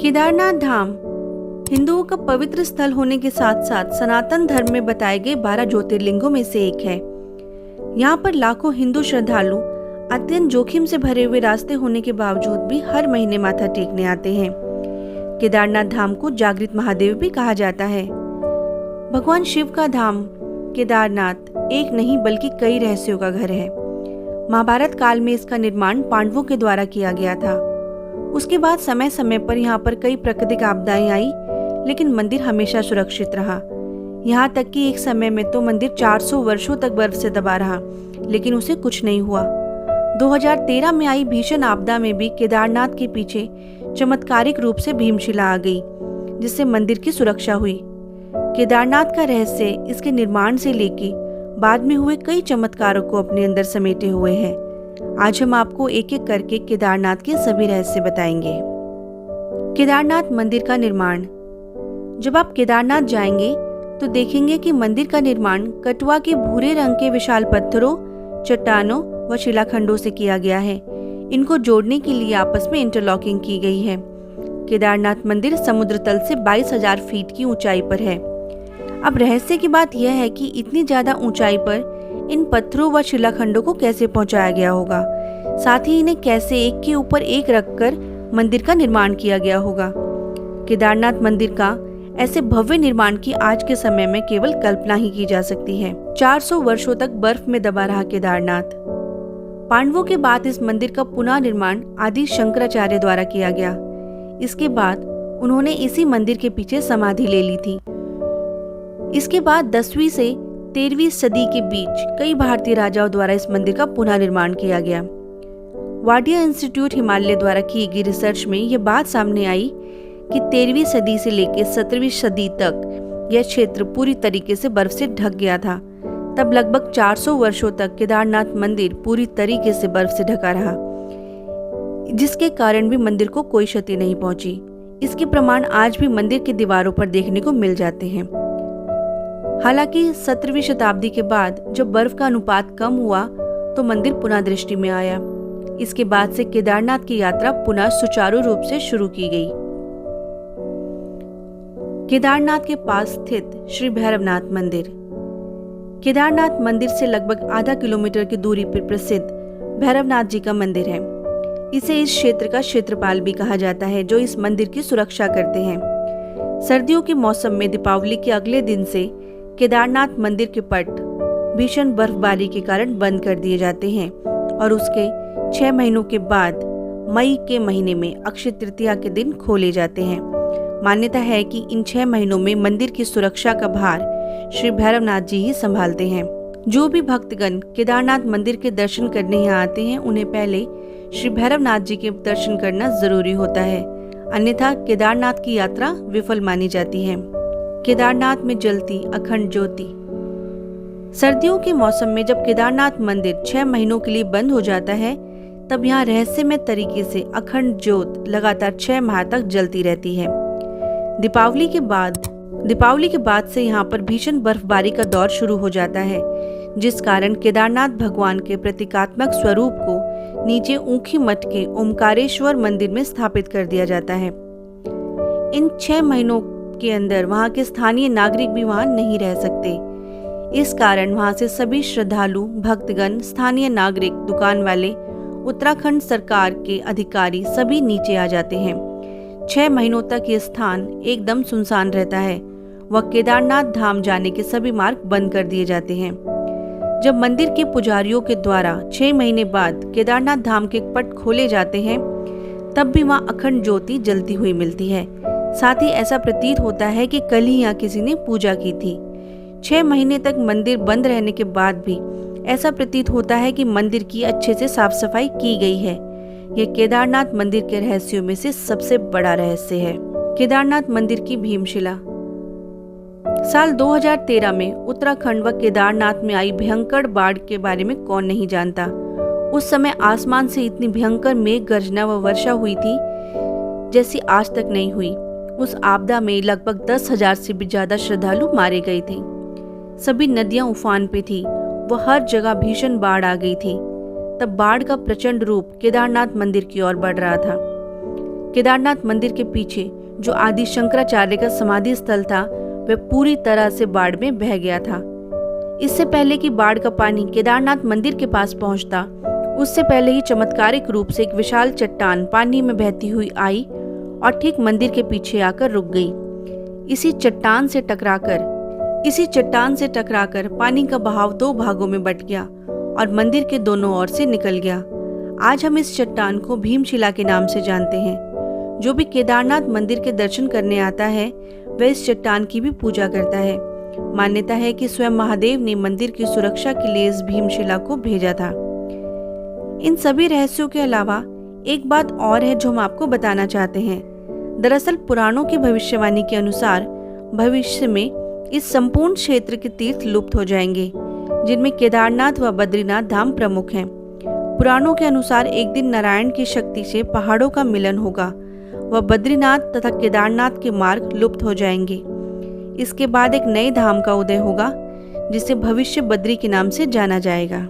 केदारनाथ धाम हिंदुओं का पवित्र स्थल होने के साथ साथ सनातन धर्म में बताए गए 12 ज्योतिर्लिंगों में से एक है। यहाँ पर लाखों हिंदू श्रद्धालु अत्यंत जोखिम से भरे हुए रास्ते होने के बावजूद भी हर महीने माथा टेकने आते हैं। केदारनाथ धाम को जागृत महादेव भी कहा जाता है। भगवान शिव का धाम केदारनाथ एक नहीं बल्कि कई रहस्यों का घर है। महाभारत काल में इसका निर्माण पांडवों के द्वारा किया गया था। उसके बाद समय समय पर यहाँ पर कई प्राकृतिक आपदाएं आई, लेकिन मंदिर हमेशा सुरक्षित रहा। यहाँ तक कि एक समय में तो मंदिर 400 वर्षों तक बर्फ से दबा रहा, लेकिन उसे कुछ नहीं हुआ। 2013 में आई भीषण आपदा में भी केदारनाथ के पीछे चमत्कारिक रूप से भीमशिला आ गई, जिससे मंदिर की सुरक्षा हुई। केदारनाथ का रहस्य इसके निर्माण से लेके बाद में हुए कई चमत्कारों को अपने अंदर समेटे हुए है। आज हम आपको एक एक करके केदारनाथ के सभी रहस्य बताएंगे। केदारनाथ मंदिर का निर्माण। जब आप केदारनाथ जाएंगे तो देखेंगे कि मंदिर का निर्माण कटवा के भूरे रंग के विशाल पत्थरों, चट्टानों व शिलाखंडों से किया गया है। इनको जोड़ने के लिए आपस में इंटरलॉकिंग की गई है। केदारनाथ मंदिर समुद्र तल से 22,000 फीट की ऊंचाई पर है। अब रहस्य की बात यह है कि इतनी ज्यादा ऊंचाई पर इन पत्थरों व शिलाखंडों को कैसे पहुंचाया गया होगा, साथ ही इन्हें कैसे एक के ऊपर एक रखकर मंदिर का निर्माण किया गया होगा। केदारनाथ मंदिर का ऐसे भव्य निर्माण की आज के समय में केवल कल्पना ही की जा सकती है। 400 वर्षों तक बर्फ में दबा रहा केदारनाथ। पांडवों के बाद इस मंदिर का पुनः निर्माण आदि शंकराचार्य द्वारा किया गया। इसके बाद उन्होंने इसी मंदिर के पीछे समाधि ले ली थी। इसके बाद 10वीं से 13वीं सदी के बीच कई भारतीय राजाओं द्वारा इस मंदिर का पुनः निर्माण किया गया। वाडिया इंस्टीट्यूट हिमालय द्वारा की गई रिसर्च में यह बात सामने आई कि 13वीं सदी से लेकर 17वीं सदी तक यह क्षेत्र पूरी तरीके से बर्फ से ढक गया था। तब लगभग 400 वर्षों तक केदारनाथ मंदिर पूरी तरीके से बर्फ से ढका रहा, जिसके कारण भी मंदिर को कोई क्षति नहीं पहुंची। इसके प्रमाण आज भी मंदिर की दीवारों पर देखने को मिल जाते हैं। हालांकि 17वीं शताब्दी के बाद जब बर्फ का अनुपात कम हुआ तो मंदिर पुनः दृष्टि में आया। इसके बाद से केदारनाथ की यात्रा पुनः सुचारू रूप से शुरू की गई। केदारनाथ के पास स्थित श्री भैरवनाथ मंदिर। केदारनाथ मंदिर से लगभग आधा किलोमीटर की दूरी पर प्रसिद्ध भैरवनाथ जी का मंदिर है। इसे इस क्षेत्र का क्षेत्रपाल भी कहा जाता है, जो इस मंदिर की सुरक्षा करते हैं। सर्दियों के मौसम में दीपावली के अगले दिन से केदारनाथ मंदिर के पट भीषण बर्फबारी के कारण बंद कर दिए जाते हैं और उसके 6 महीनों के बाद मई के महीने में अक्षय तृतीया के दिन खोले जाते हैं। मान्यता है कि इन 6 महीनों में मंदिर की सुरक्षा का भार श्री भैरवनाथ जी ही संभालते हैं। जो भी भक्तगण केदारनाथ मंदिर के दर्शन करने यहाँ आते हैं, उन्हें पहले श्री भैरवनाथ जी के दर्शन करना जरूरी होता है, अन्यथा केदारनाथ की यात्रा विफल मानी जाती है। केदारनाथ में जलती अखंड ज्योति। सर्दियों के मौसम में जब केदारनाथ मंदिर 6 महीनों के लिए बंद हो जाता है, तब यहाँ रहस्यमय तरीके से अखंड ज्योत लगातार 6 माह तक जलती रहती है। दीपावली के बाद से यहाँ पर भीषण बर्फबारी का दौर शुरू हो जाता है, जिस कारण केदारनाथ भगवान के प्रतीकात्मक स्वरूप को नीचे ऊखी मठ के ओमकारेश्वर मंदिर में स्थापित कर दिया जाता है। इन 6 महीनों के अंदर वहां के स्थानीय नागरिक भी वहां नहीं रह सकते। इस कारण वहां से सभी श्रद्धालु, भक्तगण, स्थानीय नागरिक, दुकान वाले, उत्तराखंड सरकार के अधिकारी सभी नीचे आ जाते हैं। 6 महीनों तक ये स्थान एकदम सुनसान रहता है। वह केदारनाथ धाम जाने के सभी मार्ग बंद कर दिए जाते हैं। जब मंदिर के पुजारियों के द्वारा 6 महीने बाद केदारनाथ धाम के पट खोले जाते हैं, तब भी वहां अखंड ज्योति जलती हुई मिलती है। साथ ही ऐसा प्रतीत होता है कि कल ही यहाँ किसी ने पूजा की थी। 6 महीने तक मंदिर बंद रहने के बाद भी ऐसा प्रतीत होता है कि मंदिर की अच्छे से साफ सफाई की गई है। यह केदारनाथ मंदिर के रहस्यों में से सबसे बड़ा रहस्य है। केदारनाथ मंदिर की भीमशिला। साल 2013 में उत्तराखंड व केदारनाथ में आई भयंकर बाढ़ के बारे में कौन नहीं जानता। उस समय आसमान से इतनी भयंकर मेघ गर्जना व वर्षा हुई थी जैसी आज तक नहीं हुई। उस आपदा में लगभग 10,000 से भी ज्यादा श्रद्धालु मारे गए थे। सभी नदियां उफान पे थी, वह हर जगह भीषण बाढ़ आ गई थी। तब बाढ़ का प्रचंड रूप केदारनाथ मंदिर की ओर बढ़ रहा था। केदारनाथ मंदिर के पीछे जो आदि शंकराचार्य का समाधि स्थल था वह पूरी तरह से बाढ़ में बह गया था। इससे पहले कि बाढ़ का पानी केदारनाथ मंदिर के पास पहुंचता, उससे पहले ही चमत्कारिक रूप से एक विशाल चट्टान पानी में बहती हुई आई और ठीक मंदिर के पीछे आकर रुक गई। इसी चट्टान से टकराकर पानी का बहाव दो भागों में बट गया और मंदिर के दोनों ओर से निकल गया। आज हम इस चट्टान को भीमशिला के नाम से जानते हैं। जो भी केदारनाथ मंदिर के दर्शन करने आता है वह इस चट्टान की भी पूजा करता है। मान्यता है कि स्वयं महादेव ने मंदिर की सुरक्षा के लिए इस भीमशिला को भेजा था। इन सभी रहस्यों के अलावा एक बात और है जो हम आपको बताना चाहते हैं। दरअसल पुराणों की भविष्यवाणी के अनुसार भविष्य में इस संपूर्ण क्षेत्र के तीर्थ लुप्त हो जाएंगे, जिनमें केदारनाथ व बद्रीनाथ धाम प्रमुख हैं। पुराणों के अनुसार एक दिन नारायण की शक्ति से पहाड़ों का मिलन होगा व बद्रीनाथ तथा केदारनाथ के मार्ग लुप्त हो जाएंगे। इसके बाद एक नए धाम का उदय होगा जिसे भविष्य बद्री के नाम से जाना जाएगा।